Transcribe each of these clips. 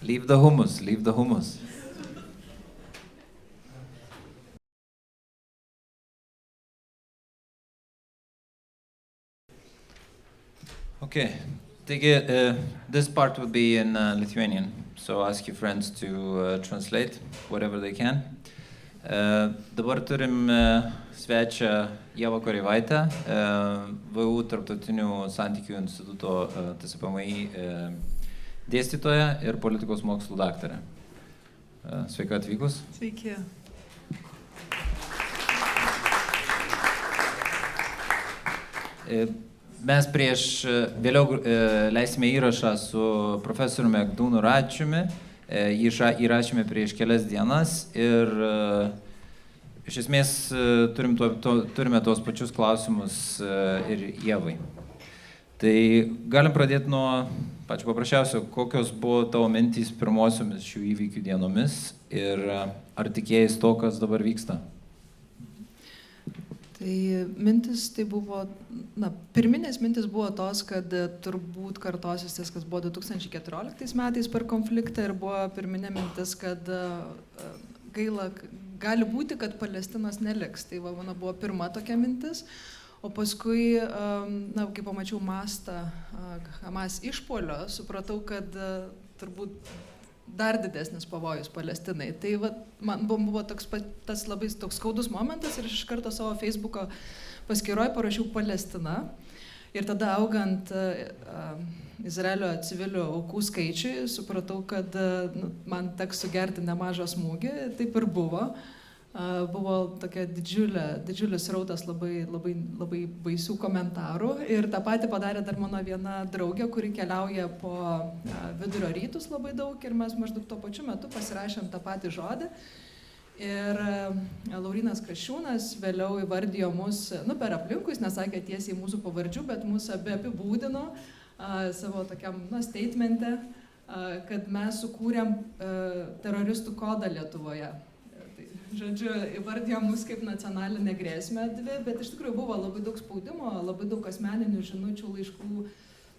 Leave the hummus, leave the hummus. Okay, this part will be in Lithuanian, so ask your friends to translate whatever they can. Dabar turim svečią Ievą Koreivaitę, VU Tarptautinių santykių instituto TSPMI dėstytoja ir politikos mokslų daktarė. Sveika atvykus. Sveiki. Mes vėliau leisime įrašą su profesoriumi Egdūnu Račiumi. Jį įrašėme prieš kelias dienas ir iš esmės turime tuos pačius klausimus ir Ievai. Tai galim pradėti nuo pačio paprasčiausio, kokios buvo tavo mintys pirmosiomis šių įvykių dienomis ir ar tikėjais to, kas dabar vyksta? Tai mintis tai buvo, pirminės mintis buvo tos, kad turbūt kartosis tas, kas buvo 2014 metais per konfliktą ir buvo pirminė mintis, kad gali būti, kad Palestinos neliks. Tai mano buvo pirma tokia mintis, o paskui, kai pamačiau mastą Hamas išpuolio, supratau, kad turbūt dar didesnis pavojus Palestinai. Tai man buvo tas labai toks skaudus momentas ir aš iš karto savo Facebooko paskyroje parašiau Palestina. Ir tada augant Izraelio civilių aukų skaičiui, supratau, kad man teks sugerti nemažą smūgį. Taip ir buvo. Buvo tokia didžiulis srautas labai baisių komentarų. Ir tą patį padarė dar mano viena draugė, kuri keliauja po vidurio rytus labai daug ir mes maždaug tuo pačiu metu pasirašėm tą patį žodį. Ir Laurynas Kasčiūnas vėliau įvardijo mus, per aplinkui, jis nesakė tiesiai mūsų pavardžių, bet mus abi apibūdino savo tokiam statemente, kad mes sukūrėm teroristų kodą Lietuvoje. Žodžiu, įvardijo mus kaip nacionalinę grėsmę dvi, bet iš tikrųjų buvo labai daug spaudimo, labai daug asmeninių žinučių, laiškų,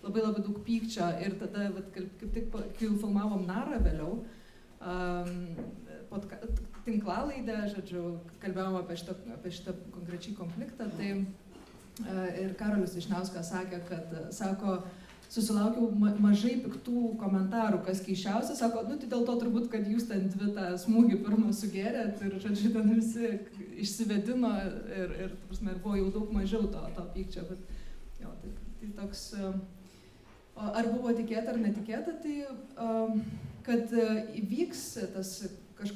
labai daug pykčio. Ir tada, kaip tik, kai filmavom Narą vėliau, tinklalaidę, žodžiu, kalbėjom apie šitą konkrečiai konfliktą, tai ir Karolis Vyšniauskas sakė, kad, sako, susilaukiau mažai piktų komentarų, kas keisčiausia, sako, tai dėl to turbūt, kad jūs ten dvi tą smūgį pirmą sugėrėt ir, žodžiu, ten visi išsivedino ir buvo jau daug mažiau to pykčio, bet jo, tai toks, ar buvo tikėta ar netikėta, tai kad įvyks tas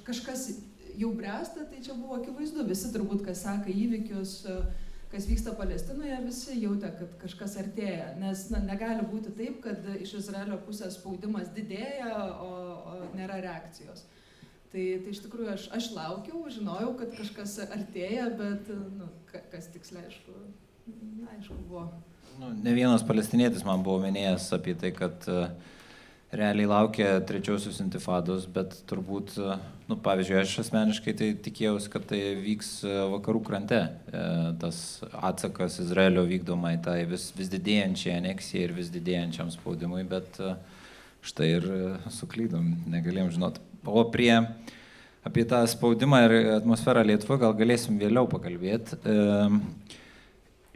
kažkas jau bręsta, tai čia buvo akivaizdu, visi turbūt, kas seka įvykius, kas vyksta Palestinoje, visi jautė, kad kažkas artėja, nes negali būti taip, kad iš Izraelio pusės spaudimas didėja, o nėra reakcijos. Tai iš tikrųjų aš laukiau, žinojau, kad kažkas artėja, bet kas tiksliai, aišku, buvo. Ne vienas palestinietis man buvo minėjęs apie tai, kad realiai laukia trečiosios intifados, bet turbūt, pavyzdžiui, aš asmeniškai tai tikėjausi, kad tai vyks vakarų krante, tas atsakas Izraelio vykdomai tai vis didėjančiai aneksijai ir vis didėjančiam spaudimui, bet štai ir suklydom, negalėjom žinot. O apie tą spaudimą ir atmosferą Lietuvoje gal galėsim vėliau pakalbėti.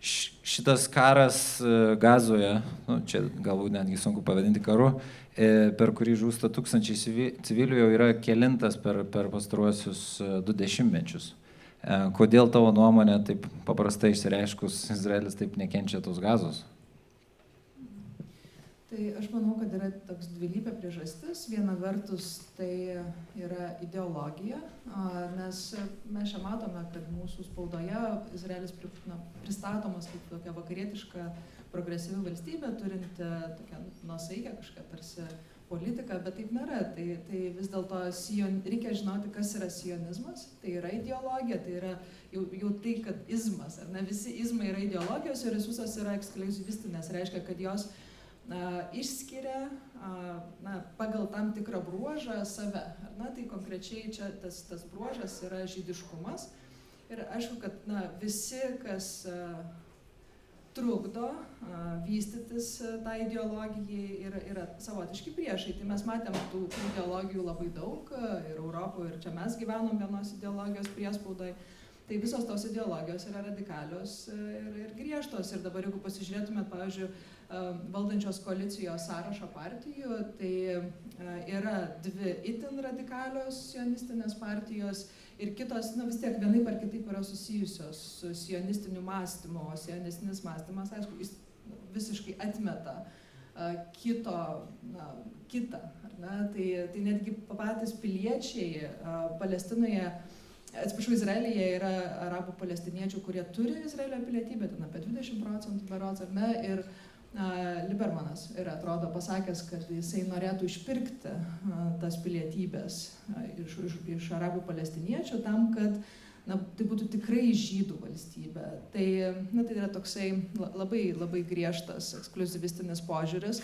Šitas karas Gazoje, čia galbūt netgi sunku pavadinti karu, per kurį žūsta tūkstančiai civilių, jau yra kelintas per pastaruosius 2 dešimtmečius. Kodėl tavo nuomonė, taip paprastai išsireiškus, Izraelis taip nekenčia tos Gazos? Tai aš manau, kad yra toks dvilypė priežastis. Viena vertus tai yra ideologija, nes mes čia matome, kad mūsų spaudoje Izraelis pristatomas kaip tokia vakarietiška progresyvi valstybė, turinti tokią nuosaikę kažką tarsi politiką, bet taip nėra. Tai vis dėlto reikia žinoti, kas yra sionizmas, tai yra ideologija, tai yra jau tai, kad izmas, ar ne, visi izmai yra ideologijos ir visos yra ekskliuzivistinės, reiškia, kad jos išskiria pagal tam tikrą bruožą save. Tai konkrečiai čia tas bruožas yra žydiškumas. Ir aišku, kad visi, kas trukdo vystytis tą ideologijai ir yra savotiški priešai. Tai mes matėm tų ideologijų labai daug ir Europoje, ir čia mes gyvenom vienos ideologijos priespaudai. Tai visos tos ideologijos yra radikalios ir griežtos. Ir dabar, jeigu pasižiūrėtumėt, pavyzdžiui, valdančios koalicijos sąrašo partijų, tai yra dvi itin radikalios sionistinės partijos ir kitos, vis tiek vienaip ar kitaip yra susijusios su sionistiniu mąstymu, o sionistinis mąstymas, aišku, jis visiškai atmeta kitą, ar ne? Tai netgi patys piliečiai Palestinoje, atsiprašau, Izraelyje yra arabų palestiniečių, kurie turi Izraelio pilietybę, ten apie 20% berods, ar ne, ir Libermanas yra, atrodo, pasakęs, kad jisai norėtų išpirkti tas pilietybės iš arabų palestiniečių tam, kad tai būtų tikrai žydų valstybė. Tai yra toksai labai, labai griežtas ekskliuzivistinis požiūris,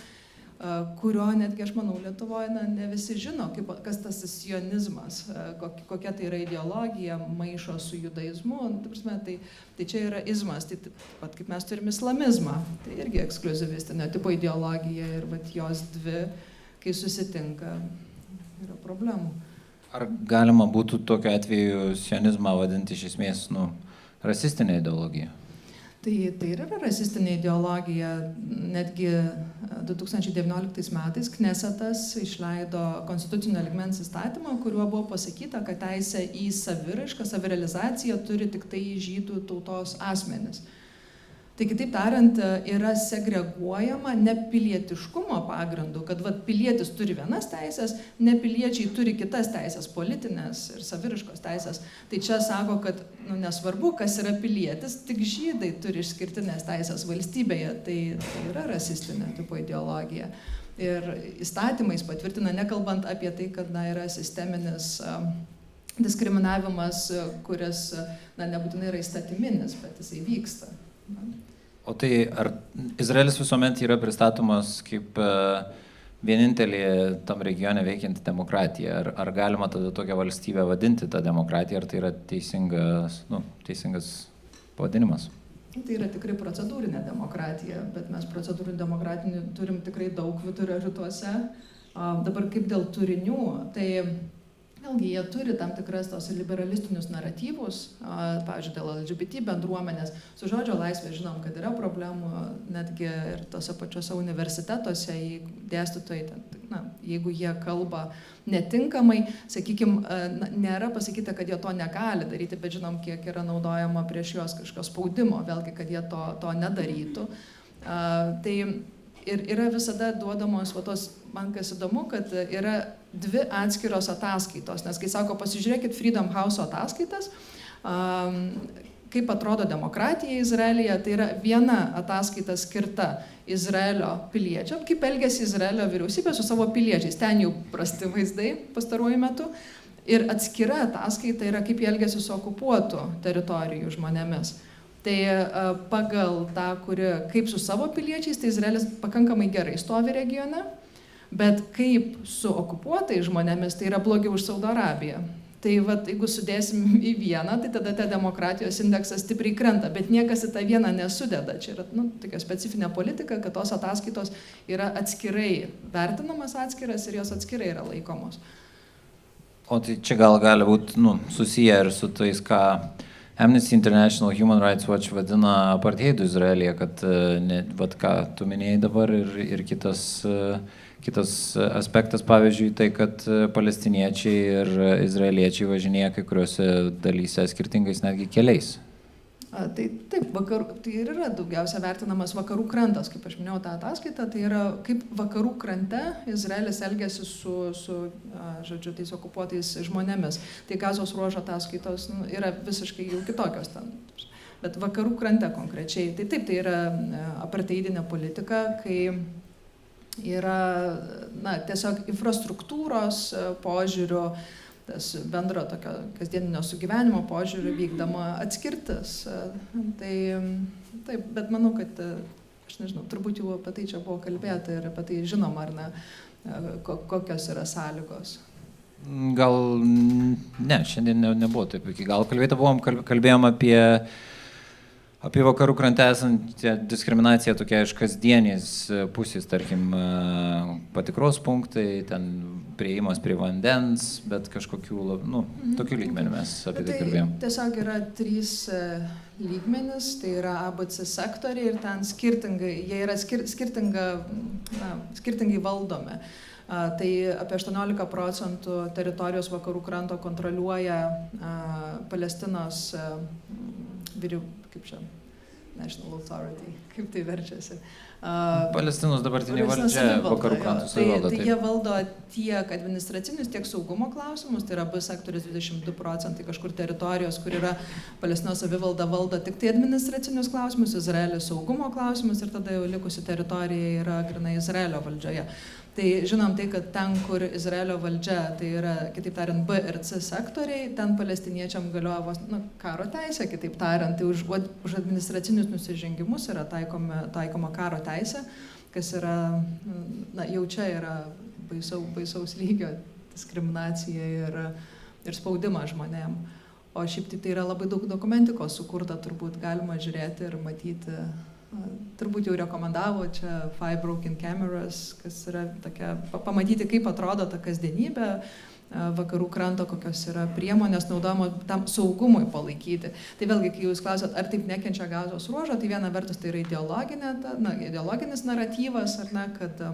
kurio netgi, aš manau, Lietuvoje ne visi žino, kas tas sionizmas, kokia tai yra ideologija, maišo su judaizmu. Tai čia yra izmas, tai pat kaip mes turim islamizmą, tai irgi ekskliuzivistinio tipo ideologija ir jos dvi, kai susitinka, yra problemų. Ar galima būtų tokiu atveju sionizmą vadinti iš esmės rasistinė ideologija? Tai ir yra rasistinė ideologija. Netgi 2019 metais Knesetas išleido konstitucinio lygmens įstatymą, kuriuo buvo pasakyta, kad teisė į saviraišką, savirealizaciją turi tik tai žydų tautos asmenis. Tai kitaip tariant, yra segreguojama nepilietiškumo pagrindu, kad pilietis turi vienas teisės, nepiliečiai turi kitas teisės, politinės ir saviriškos teisės. Tai čia sako, kad nesvarbu, kas yra pilietis, tik žydai turi išskirtinės teisės valstybėje. Tai yra rasistinė tipo ideologija. Ir įstatymais patvirtina, nekalbant apie tai, kad yra sisteminis diskriminavimas, kuris nebūtinai yra įstatyminis, bet jisai vyksta. O tai ar Izraelis visuomet yra pristatomas kaip vienintelė tam regione veikianti demokratija? Ar galima tada tokią valstybę vadinti tą demokratiją, ar tai yra teisingas pavadinimas? Tai yra tikrai procedūrinė demokratija, bet mes procedūrinių demokratinių turim tikrai daug vidurio rytuose. Dabar kaip dėl turinių, tai vėlgi jie turi tam tikras tos liberalistinius naratyvus, pavyzdžiui, dėl LGBT bendruomenės. Su žodžio laisvė žinom, kad yra problemų, netgi ir tose pačiose universitetuose, dėstytojai, jeigu jie kalba netinkamai, sakykime, nėra pasakyta, kad jie to negali daryti, bet žinom, kiek yra naudojama prieš juos kažkokio spaudimo, vėlgi, kad jie to nedarytų. Tai ir yra visada duodamos, man kas įdomu, kad yra dvi atskiros ataskaitos, nes kai sako, pasižiūrėkit Freedom House ataskaitas, kaip atrodo demokratija Izraelyje, tai yra viena ataskaita skirta Izraelio piliečiam, kaip elgiasi Izraelio vyriausybė su savo piliečiais, ten jau prasti vaizdai pastaruoju metu, ir atskira ataskaita yra, kaip jie elgiasi su okupuotų teritorijų žmonėmis. Tai pagal tą, kaip su savo piliečiais, tai Izraelis pakankamai gerai stovi regione, bet kaip su okupuotais žmonėmis, tai yra blogiau už Saudo Arabiją. Tai jeigu sudėsim į vieną, tai tada demokratijos indeksas stipriai krenta, bet niekas į tą vieną nesudeda. Čia yra tokia specifinė politika, kad tos ataskaitos yra atskirai vertinamas atskiras ir jos atskirai yra laikomos. O tai čia gali būti susiję ir su tais, ką Amnesty International, Human Rights Watch vadina apartheidu Izraelyje, kad ką tu minėjai dabar ir kitas aspektas, pavyzdžiui, tai, kad palestiniečiai ir izraeliečiai važinėja kai kuriuose dalyse skirtingais netgi keliais. Tai taip, tai ir yra daugiausia vertinamas vakarų krantas, kaip aš minėjau tą ataskaitą, tai yra kaip vakarų krante Izraelis elgiasi su tais okupuotais žmonėmis. Tai Gazos ruožo ataskaitos yra visiškai jau kitokios ten. Bet vakarų krante konkrečiai, tai taip, tai yra apartheidinė politika, kai yra tiesiog infrastruktūros požiūrių, tas bendro tokio kasdieninio sugyvenimo požiūrių vykdama atskirtis. Tai taip, bet manau, kad, aš nežinau, turbūt jau apie tai čia buvo kalbėta ir apie tai žinoma, ar ne, kokios yra sąlygos. Gal ne, šiandien nebuvo taip, gal kalbėjom apie Apie vakarų krante esančią diskriminaciją tokia iš kasdienės pusės, tarkim, patikros punktai, ten prieimas prie vandens, bet kažkokių, tokių lygmenių mes apie tai kalbėjom. Tiesiog yra 3 lygmenis, tai yra ABC sektoriai ir ten jie yra skirtingai valdomi. Tai apie 18% teritorijos vakarų kranto kontroliuoja Palestinos National Authority, kaip tai verčiasi. Palestinos dabartinė valdžia vakarų krantų savivalda. Tai jie valdo tiek administracinius, tiek saugumo klausimus, tai yra B sektorius 22%, kažkur teritorijos, kur yra Palestinos savivalda valdo tik tai administracinius klausimus, Izraelio saugumo klausimus ir tada jau likusi teritorija yra grynai Izraelio valdžioje. Tai žinom tai, kad ten, kur Izraelio valdžia, tai yra, kitaip tariant, B ir C sektoriai, ten palestiniečiam galioja karo teisė, kitaip tariant, tai už administracinius nusižengimus yra taikoma karo teisė, kas yra, jau čia yra baisaus lygio diskriminacija ir spaudimas žmonėm. O šiaip tai yra labai daug dokumentikos sukurta, turbūt galima žiūrėti ir matyti. Turbūt jau rekomendavo čia 5 Broken Cameras, kas yra tokia, pamatyti, kaip atrodo ta kasdienybė vakarų kranto, kokios yra priemonės naudojamos tam saugumui palaikyti. Tai vėlgi, kai jūs klausot, ar taip nekenčia Gazos ruožo, tai viena vertus tai yra ideologinis naratyvas, ar ne, kad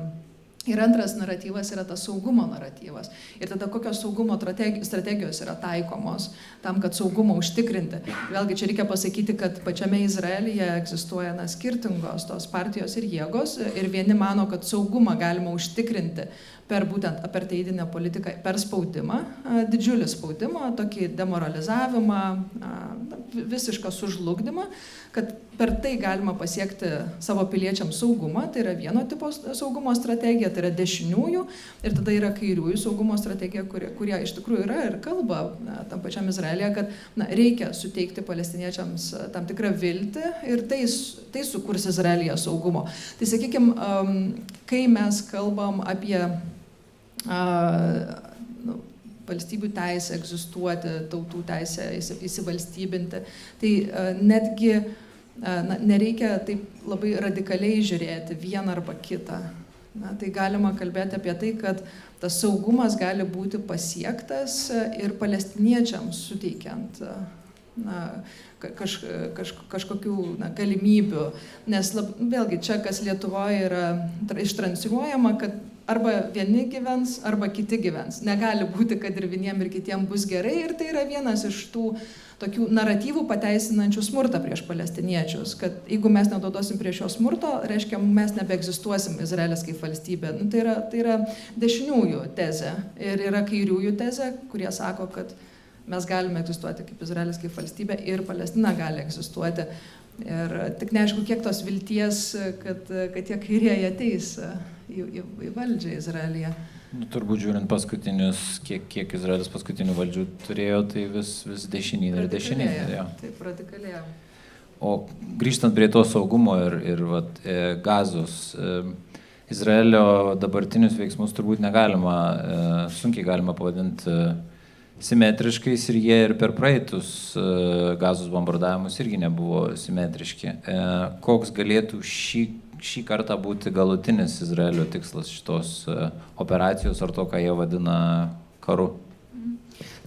ir antras naratyvas yra tas saugumo naratyvas. Ir tada kokios saugumo strategijos yra taikomos tam, kad saugumą užtikrinti. Vėlgi čia reikia pasakyti, kad pačiame Izraelyje egzistuoja skirtingos tos partijos ir jėgos ir vieni mano, kad saugumą galima užtikrinti per būtent apartheidinę politiką, per spaudimą, didžiulį spaudimą, tokį demoralizavimą, visišką sužlugdymą, kad per tai galima pasiekti savo piliečiams saugumą, tai yra vieno tipo saugumo strategija, tai yra dešiniųjų, ir tada yra kairiųjų saugumo strategija, kurie iš tikrųjų yra ir kalba tam pačiam Izraelyje, kad reikia suteikti palestiniečiams tam tikrą viltį ir tai sukurs Izraelyje saugumo. Tai sakykime, kai mes kalbam apie valstybių teisę egzistuoti, tautų teisę įsivalstybinti, tai netgi nereikia taip labai radikaliai žiūrėti vieną arba kitą. Tai galima kalbėti apie tai, kad tas saugumas gali būti pasiektas ir palestiniečiams suteikiant kažkokių galimybių. Nes vėlgi čia, kas Lietuvoje yra ištransliuojama, kad arba vieni gyvens, arba kiti gyvens. Negali būti, kad ir vieniem ir kitiem bus gerai, ir tai yra vienas iš tų tokių naratyvų pateisinančių smurtą prieš palestiniečius, kad jeigu mes nenaudosim prieš jo smurto, reiškia, mes nebeegzistuosim Izraelis kaip valstybė. Tai yra dešiniųjų tezė ir yra kairiųjų tezė, kurie sako, kad mes galime egzistuoti kaip Izraelis kaip valstybė ir Palestina gali egzistuoti. Ir tik neaišku, kiek tos vilties, kad tie kairieji ateis į valdžią Izraelyje. Turbūt žiūrint paskutinius, kiek Izraelis paskutinių valdžių turėjo, tai vis dešinyn ir dešinyn. Taip, radikalėjo. O grįžtant prie to saugumo ir Gazos, Izraelio dabartinius veiksmus turbūt negalima, sunkiai galima pavadinti simetriškais ir jie ir per praeitus Gazos bombardavimus irgi nebuvo simetriški. Koks galėtų šį kartą būti galutinis Izraelio tikslas šitos operacijos ar to, ką jie vadina karu?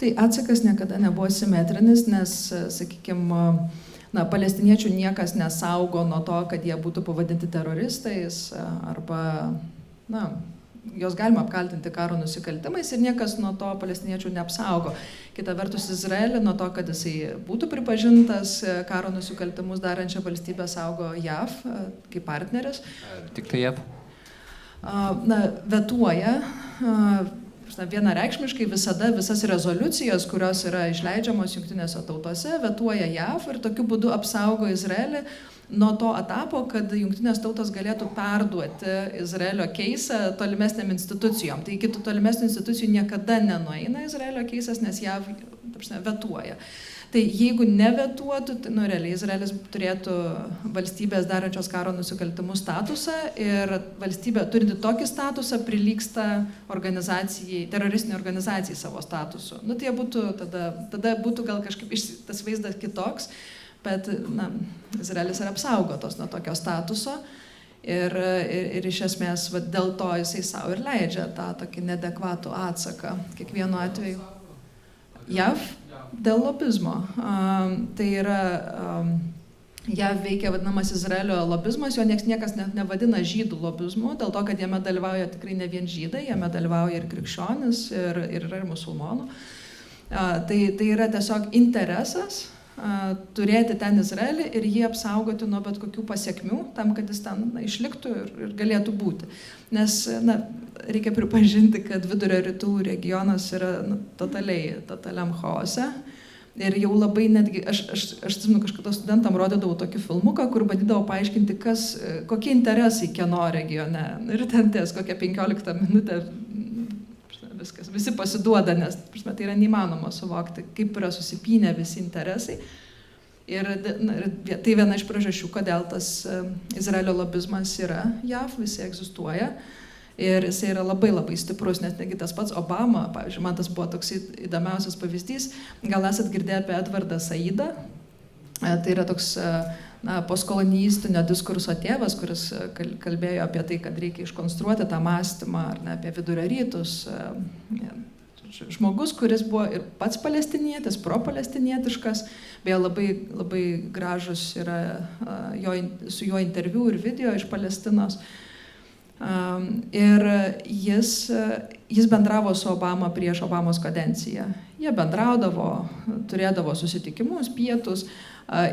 Tai atsakas niekada nebuvo simetrinis, nes, sakykime, palestiniečių niekas nesaugo nuo to, kad jie būtų pavadinti teroristais arba, jos galima apkaltinti karo nusikaltimais ir niekas nuo to palestiniečių neapsaugo. Kita vertus, Izraelį nuo to, kad jisai būtų pripažintas karo nusikaltimus darančią valstybę, saugo JAV kaip partneris. Tik tai JAV? Vetuoja vienareikšmiškai visas rezoliucijas, kurios yra išleidžiamos jungtinėse tautose, vetuoja JAV ir tokiu būdu apsaugo Izraelį nuo to etapo, kad jungtinės tautos galėtų perduoti Izraelio keisą tolimesniam institucijom. Tai iki tų tolimesnių institucijų niekada nenueina Izraelio keisas, nes JAV vetuoja. Tai jeigu nevetuotų, tai realiai Izraelis turėtų valstybės darančios karo nusikaltimų statusą ir valstybė turinti tokį statusą prilygsta teroristiniai organizacijai savo statusu. Tai būtų, tada būtų gal kažkaip tas vaizdas kitoks, bet Izraelis yra apsaugotos nuo tokio statuso ir iš esmės dėl to jisai savo ir leidžia tą tokį neadekvatų atsaką kiekvienu atveju. JAV dėl lobizmo. Tai yra, JAV veikia vadinamas Izraelio lobizmas, jo niekas net nevadina žydų lobizmu, dėl to, kad jame dalyvauja tikrai ne vien žydai, jame dalyvauja ir krikščionis, ir yra ir musulmonų. Tai yra tiesiog interesas turėti ten Izraelį ir jį apsaugoti nuo bet kokių pasiekmių, tam, kad jis ten išliktų ir galėtų būti. Nes reikia pripažinti, kad Vidurio rytų regionas yra totaliam chaose. Ir jau labai netgi, aš atsimenu, kažkada studentam rodydavau tokį filmuką, kur bandydavau paaiškinti, kokie interesai kieno regione. Ir ten ties kokią 15 minutę viskas, visi pasiduoda, nes tai yra neįmanoma suvokti, kaip yra susipynę visi interesai. Ir tai viena iš priežasčių, kodėl tas Izraelio lobizmas yra JAV, visi egzistuoja. Ir jisai yra labai labai stiprus, nes negi tas pats Obama, pavyzdžiui, man tas buvo toks įdomiausias pavyzdys, gal esat girdėję apie Edvardą Saidą, tai yra toks postkolonijistinio diskurso tėvas, kuris kalbėjo apie tai, kad reikia iškonstruoti tą mąstymą apie vidurio rytus. Žmogus, kuris buvo ir pats palestinietis, pro-palestinietiškas, beje labai, labai gražus yra su juo interviu ir video iš Palestinos. Ir jis bendravo su Obama prieš Obamos kadenciją. Jie bendraudavo, turėdavo susitikimus, pietus.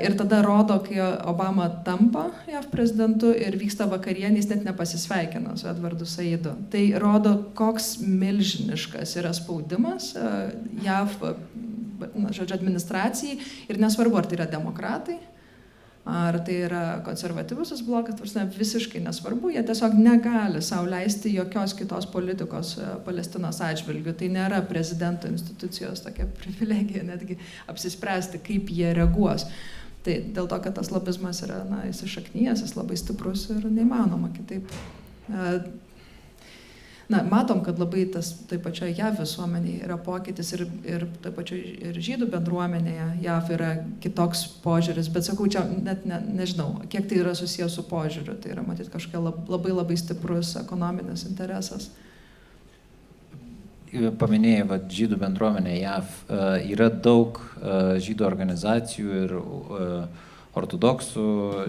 Ir tada rodo, kai Obama tampa JAV prezidentu ir vyksta vakarienė, jis net nepasisveikina su Edvardu Saidu. Tai rodo, koks milžiniškas yra spaudimas JAV administracijai ir nesvarbu, ar tai yra demokratai, ar tai yra konservatyvusis blokas, visiškai nesvarbu, jie tiesiog negali sau leisti jokios kitos politikos Palestinos atžvilgių. Tai nėra prezidento institucijos tokia privilegija netgi apsispręsti, kaip jie reaguos. Tai dėl to, kad tas lobizmas yra įsišaknyjęs, jis labai stiprus ir neįmanoma kitaip. Matom, kad labai tai pačioje JAV visuomenėje yra pokytis ir tai pačioje ir žydų bendruomenėje JAV yra kitoks požiūris, bet sakau, čia net nežinau, kiek tai yra susijęs su požiūriu, tai yra matyti kažkokia labai labai stiprus ekonominis interesas. Paminėjai, žydų bendruomenė JAV, yra daug žydų organizacijų ir ortodoksų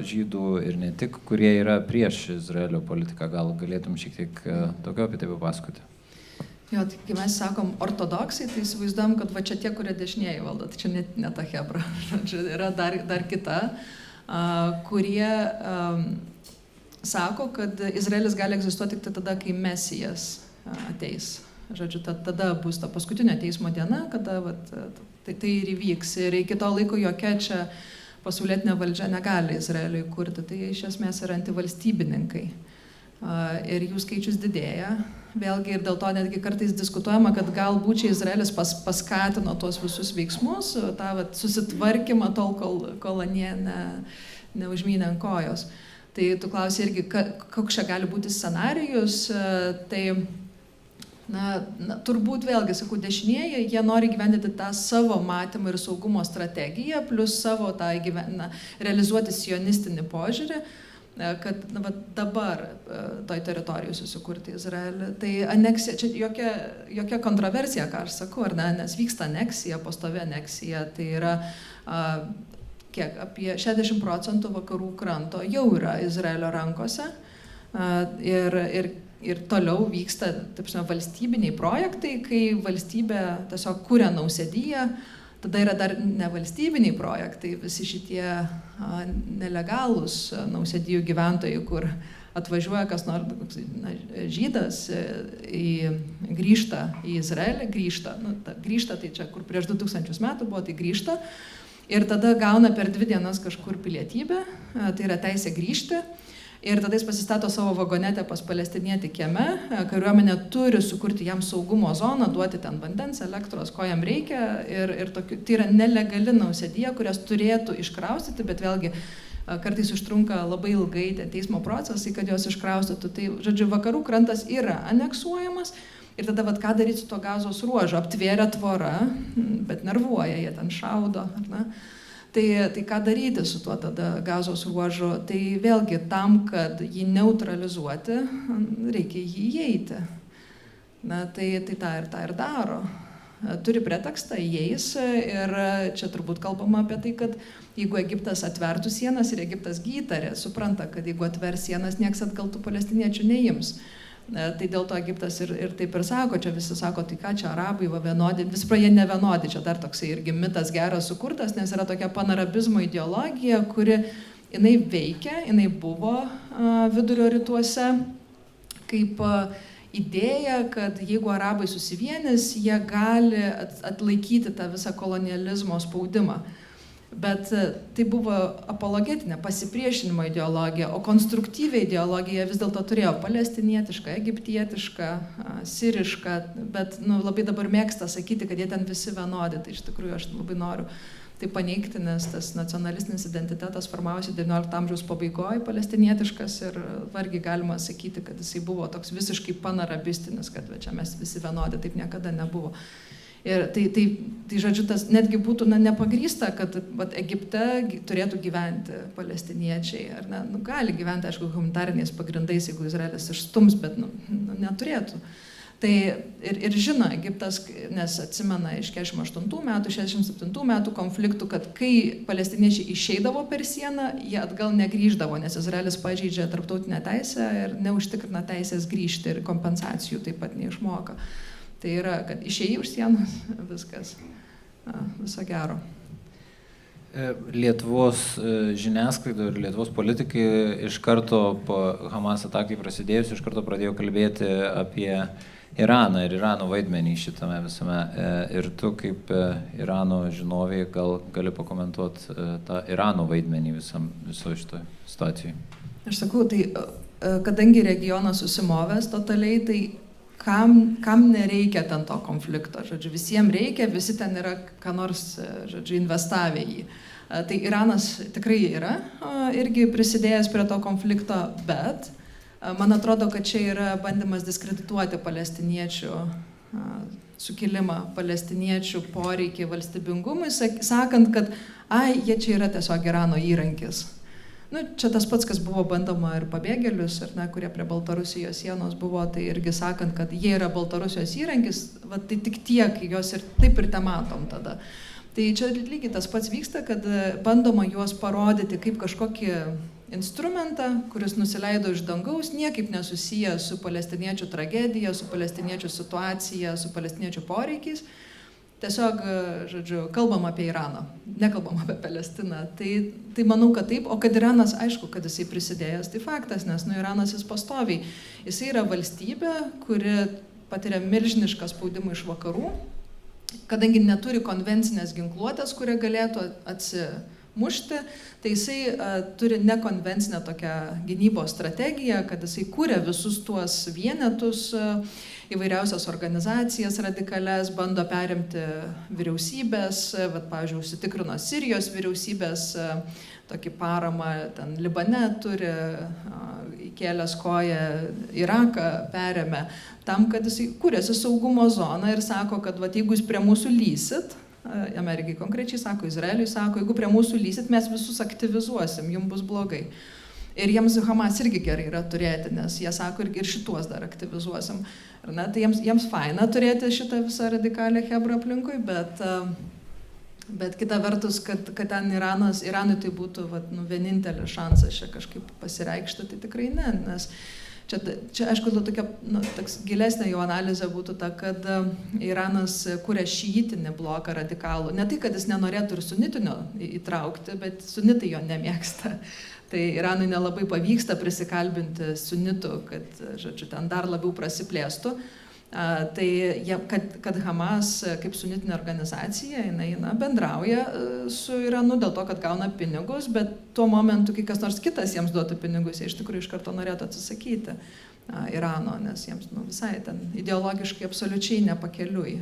žydų ir ne tik, kurie yra prieš Izraelio politiką. Gal galėtum šiek tiek daugiau apie tai papasakoti? Jo, tai kai mes sakom ortodoksai, tai įsivaizduojam, kad va čia tie, kurie dešinieji valdo, tai čia ne ta hebra, yra dar kita, kurie sako, kad Izraelis gali egzistuoti tik tada, kai Mesijas ateis. Žodžiu, tada bus ta paskutinio teismo diena, kada tai ir įvyks. Ir iki to laiko jokia čia pasaulietinė valdžia negali Izraeliui kurti, tai iš esmės yra antivalstybininkai. Ir jų skaičius didėja. Vėlgi ir dėl to netgi kartais diskutuojama, kad galbūt čia Izraelis paskatino tuos visus veiksmus, tą susitvarkymą tol, kol anie neužmynė ant kojos. Tai tu klausi irgi, koks čia gali būti scenarijus, tai turbūt vėlgi, sakau, dešinieji, jie nori gyvendyti tą savo matymą ir saugumo strategiją, plus savo tą realizuoti sionistinį požiūrį, kad dabar toj teritorijai susikurti Izraelį. Tai aneksija, čia jokia kontroversija, ką aš sakau, ar ne, nes vyksta aneksija, pastovi aneksija, tai yra apie 60% vakarų kranto jau yra Izraelio rankose ir toliau vyksta valstybiniai projektai, kai valstybė tiesiog kuria nausėdiją, tada yra dar nevalstybiniai projektai, visi šitie nelegalūs nausėdijų gyventojai, kur atvažiuoja kas nors žydas, grįžta į Izraelį, grįžta tai čia, kur prieš 2000 metų buvo, tai grįžta ir tada gauna per 2 dienas kažkur pilietybę, tai yra teisė grįžti. Ir tada jis pasistato savo vagonetę pas palestinietį kieme, kariuomenė turi sukurti jam saugumo zoną, duoti ten vandens, elektros, ko jam reikia. Ir tai yra nelegali nausėdija, kurias turėtų iškraustyti, bet vėlgi kartais užtrunka labai ilgai teismo procesai, kad jos iškraustytų. Tai, žodžiu, vakarų krantas yra aneksuojamas ir tada ką daryti su to Gazos ruožu? Aptvėrė tvora, bet nervuoja, jie ten šaudo. Ar ne? Tai ką daryti su tuo tada Gazos ruožu? Tai vėlgi tam, kad jį neutralizuoti, reikia jį įeiti. Na, tai tą ir daro. Turi pretekstą, įeis ir čia turbūt kalbama apie tai, kad jeigu Egiptas atvertų sienas ir Egiptas įtarė, supranta, kad jeigu atver sienas, nieks atgal tų palestiniečių neims. Tai dėl to Egiptas ir taip ir sako, čia visi sako, tai ką čia arabai va vienodi, vis jie nevienodi, čia dar toksai irgi mitas geras sukurtas, nes yra tokia panarabizmo ideologija, kuri jinai veikia, jinai buvo vidurio rytuose kaip idėja, kad jeigu arabai susivienys, jie gali atlaikyti tą visą kolonializmo spaudimą. Bet tai buvo apologetinė, pasipriešinimo ideologija, o konstruktyvę ideologiją vis dėlto turėjo palestinietišką, egiptietišką, sirišką, bet labai dabar mėgsta sakyti, kad jie ten visi vienodi, tai iš tikrųjų aš labai noriu tai paneigti, nes tas nacionalistinis identitetas formavosi XIX amžiaus pabaigoje palestinietiškas ir vargiai galima sakyti, kad jisai buvo toks visiškai panarabistinis, kad čia mes visi vienodi, taip niekada nebuvo. Ir tai žodžiu, tas netgi būtų nepagrįsta, kad Egipte turėtų gyventi palestiniečiai, ar ne? Gali gyventi, aišku, humanitariniais pagrindais, jeigu Izraelis išstums, bet neturėtų. Tai ir žino Egiptas, nes atsimena iš 48 metų, 67 metų konfliktų, kad kai palestiniečiai išeidavo per sieną, jie atgal negrįždavo, nes Izraelis pažeidžia tarptautinę teisę ir neužtikrina teisės grįžti ir kompensacijų taip pat neišmoka. Tai yra, kad išėjai už sienos, viskas, viso gero. Lietuvos žiniasklaida ir Lietuvos politikai iš karto po Hamas atakai prasidėjus, iš karto pradėjo kalbėti apie Iraną ir Irano vaidmenį šitame visame. Ir tu kaip Irano žinovė gal gali pakomentuoti tą Irano vaidmenį viso šito situacijai. Aš sakau, tai kadangi regionas susimovęs totaliai, tai kam nereikia ten to konflikto, žodžiu, visiems reikia, visi ten yra ką nors, žodžiu, investavę jį. Tai Iranas tikrai yra irgi prisidėjęs prie to konflikto, bet man atrodo, kad čia yra bandymas diskredituoti palestiniečių sukilimą, palestiniečių poreikį valstybingumui, sakant, kad jie čia yra tiesiog Irano įrankis. Čia tas pats, kas buvo bandoma ir pabėgėlius, ar ne, kurie prie Baltarusijos sienos buvo, tai irgi sakant, kad jie yra Baltarusijos įrankis, tai tik tiek, jos ir taip ir te matom tada. Tai čia lygiai tas pats vyksta, kad bandoma juos parodyti kaip kažkokį instrumentą, kuris nusileido iš dangaus, niekaip nesusiję su palestiniečių tragedija, su palestiniečių situacija, su palestiniečių poreikiais. Tiesiog, žodžiu, kalbam apie Iraną, nekalbam apie Palestiną. Tai manau, kad taip, o kad Iranas, aišku, kad jisai prisidėjęs, tai faktas, nes Iranas jis pastoviai. Jisai yra valstybė, kuri patiria milžinišką spaudimą iš vakarų, kadangi neturi konvencinės ginkluotės, kurie galėtų atsimušti, tai jisai turi nekonvencinę tokią gynybos strategiją, kad jisai kūrė visus tuos vienetus, įvairiausias organizacijas radikales, bando perimti vyriausybės, pavyzdžiui, užsitikrino Sirijos vyriausybės tokį paramą, ten Libane turi, įkėlęs koją Iraką perėmė, tam, kad jis kūrėsi saugumo zoną ir sako, kad jeigu jūs prie mūsų lysit, Amerikai konkrečiai sako, Izraeliui sako, jeigu prie mūsų lysit, mes visus aktyvizuosim, jums bus blogai. Ir jiems Hamas irgi gerai yra turėti, nes jie sako, ir šituos dar aktyvizuosim. Tai jiems faina turėti šitą visą radikalią hebrą aplinkui, bet kita vertus, kad ten Iranui tai būtų vienintelis šansas čia kažkaip pasireikšti, tai tikrai ne, nes čia aišku, tokia toks gilesnė jo analizė būtų ta, kad Iranas kuria šiitinį bloką radikalų. Ne tai, kad jis nenorėtų ir sunitinio įtraukti, bet sunitai jo nemėgsta. Tai Iranui nelabai pavyksta prisikalbinti sunitų, kad, žodžiu, ten dar labiau prasiplėstų. Tai kad Hamas kaip sunitinė organizacija, jinai bendrauja su Iranu dėl to, kad gauna pinigus, bet tuo momentu, kai kas nors kitas jiems duotų pinigus, jie iš tikrųjų iš karto norėtų atsisakyti Irano, nes jiems visai ten ideologiškai absoliučiai nepakeliui.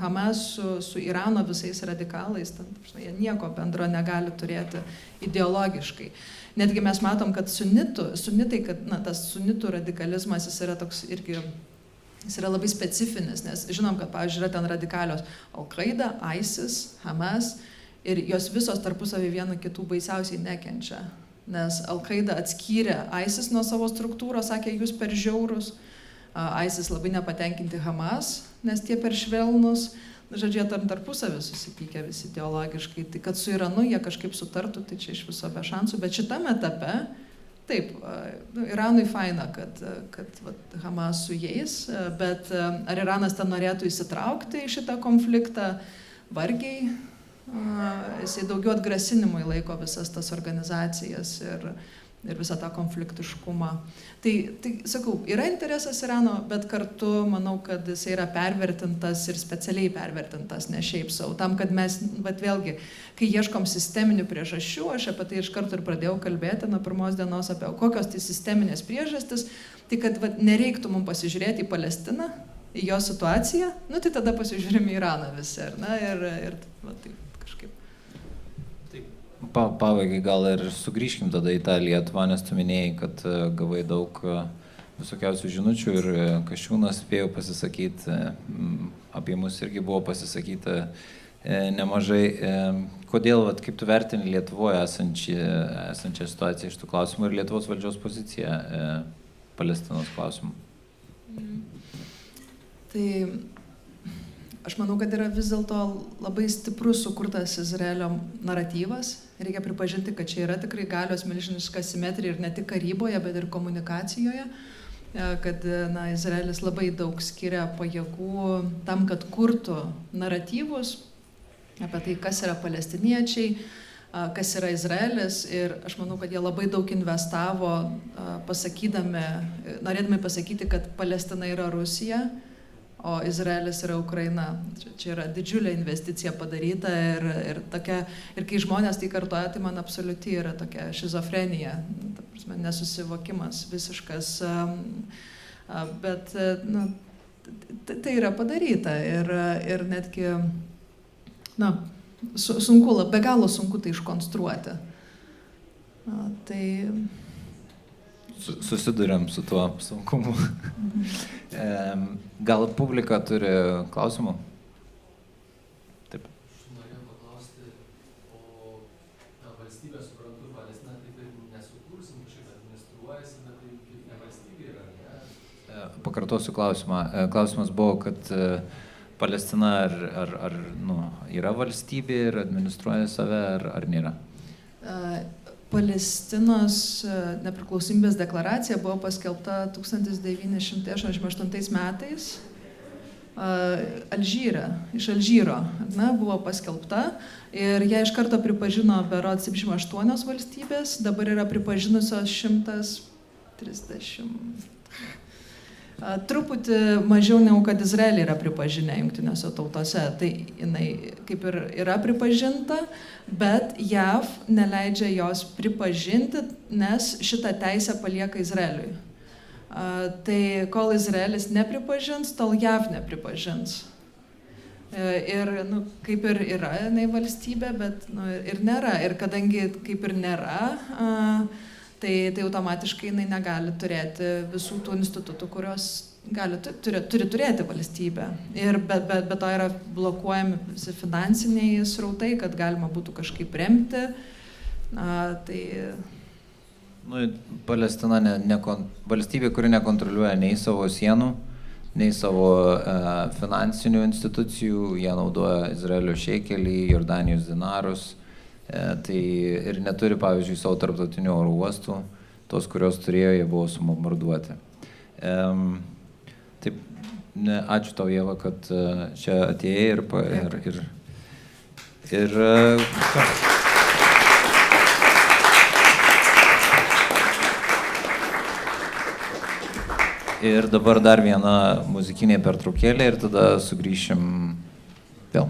Hamas su Irano visais radikalais, jie nieko bendro negali turėti ideologiškai. Netgi mes matom, kad sunitai, kad tas sunitų radikalizmas, jis yra toks irgi, jis yra labai specifinis, nes žinom, kad, pavyzdžiui, yra ten radikalios Al-Qaida, ISIS, Hamas, ir jos visos tarpusavį viena kitų baisiausiai nekenčia. Nes Al-Qaida atskyrė ISIS nuo savo struktūros, sakė, jūs per žiaurus, ISIS labai nepatenkinti Hamas, nes tie per švelnus, žodžiu, tarpusavį susipykę visi teologiškai, tai kad su Iranu jie kažkaip sutartų, tai čia iš viso be šansų, bet šitame etape, taip, Iranui faina, kad Hamas su jais, bet ar Iranas ten norėtų įsitraukti į šitą konfliktą, vargiai, jisai daugiau atgrasinimui laiko visas tas organizacijas ir visą tą konfliktiškumą. Tai, sakau, yra interesas Irano, bet kartu manau, kad jisai yra pervertintas ir specialiai pervertintas, ne šiaip savo. Tam, kad mes, bet vėlgi, kai ieškom sisteminių priežasčių, aš apie tai iš karto ir pradėjau kalbėti nuo pirmos dienos apie kokios tai sisteminės priežastis, tai kad nereiktų mums pasižiūrėti į Palestiną, į jo situaciją, nu tai tada pasižiūrime į Iraną visi, ar ne, ir taip kažkaip. Pabaigai gal ir sugrįžkim tada į tą Lietuvą, nes tu minėjai, kad gavai daug visokiausių žinučių ir Kasčiūnas spėjo pasisakyti, apie mus irgi buvo pasisakyti nemažai. Kodėl, kaip tu vertini Lietuvoje esančią situaciją iš tų klausimų ir Lietuvos valdžios poziciją Palestinos klausimų? Tai aš manau, kad yra vis dėlto labai stiprus sukurtas Izraelio naratyvas. Reikia pripažinti, kad čia yra tikrai galios milžiniška simetrija ir ne tik karyboje, bet ir komunikacijoje. Kad Izraelis labai daug skiria pajėgų tam, kad kurtų naratyvus apie tai, kas yra palestiniečiai, kas yra Izraelis. Ir aš manau, kad jie labai daug investavo, norėdami pasakyti, kad Palestina yra Rusija, o Izraelis yra Ukraina. Čia yra didžiulė investicija padaryta ir kai žmonės tai kartoja, tai man absoliuti yra tokia šizofrenija, ta prasme, nesusivokimas visiškas, bet tai yra padaryta ir netgi, sunku, be galo sunku tai iškonstruoti. Tai susiduriam su tuo sunkumu. Gal publika turi klausimų? Taip. Aš norėjau paklausti, o valstybė, suprantu, Palestina taip ir nesukursim, kažkaip administruojasi, bet tai kaip ne valstybė yra, ne? Pakartosiu klausimą. Klausimas buvo, kad Palestina yra valstybė ir administruoja save, ar nėra? Palestinos nepriklausomybės deklaracija buvo paskelbta 1988 metais iš Alžyro, buvo paskelbta ir ją iš karto pripažino berods 78 valstybės, dabar yra pripažinusios 130. Truputį mažiau negu kad Izraelį yra pripažinę jungtinėse tautose, tai jinai kaip ir yra pripažinta, bet JAV neleidžia jos pripažinti, nes šitą teisę palieka Izraeliui. Tai kol Izraelis nepripažins, tol JAV nepripažins. Ir kaip ir yra jinai valstybė, bet ir nėra. Ir kadangi kaip ir nėra, tai automatiškai jinai negali turėti visų tų institutų, kurios turi turėti valstybę. Ir be to yra blokuojami visi finansiniai srautai, kad galima būtų kažkaip remti. Palestina valstybė, kuri nekontroliuoja nei savo sienų, nei savo finansinių institucijų, jie naudoja Izraelio šekelį, Jordanijos dinarus. Tai ir neturi, pavyzdžiui, savo tarptautinių oro uostų, tos, kurios turėjo, jie buvo subombarduoti. Taip, ačiū tau, Ieva, kad čia atėjai ir dabar dar viena muzikinė pertraukėlė ir tada sugrįšim vėl.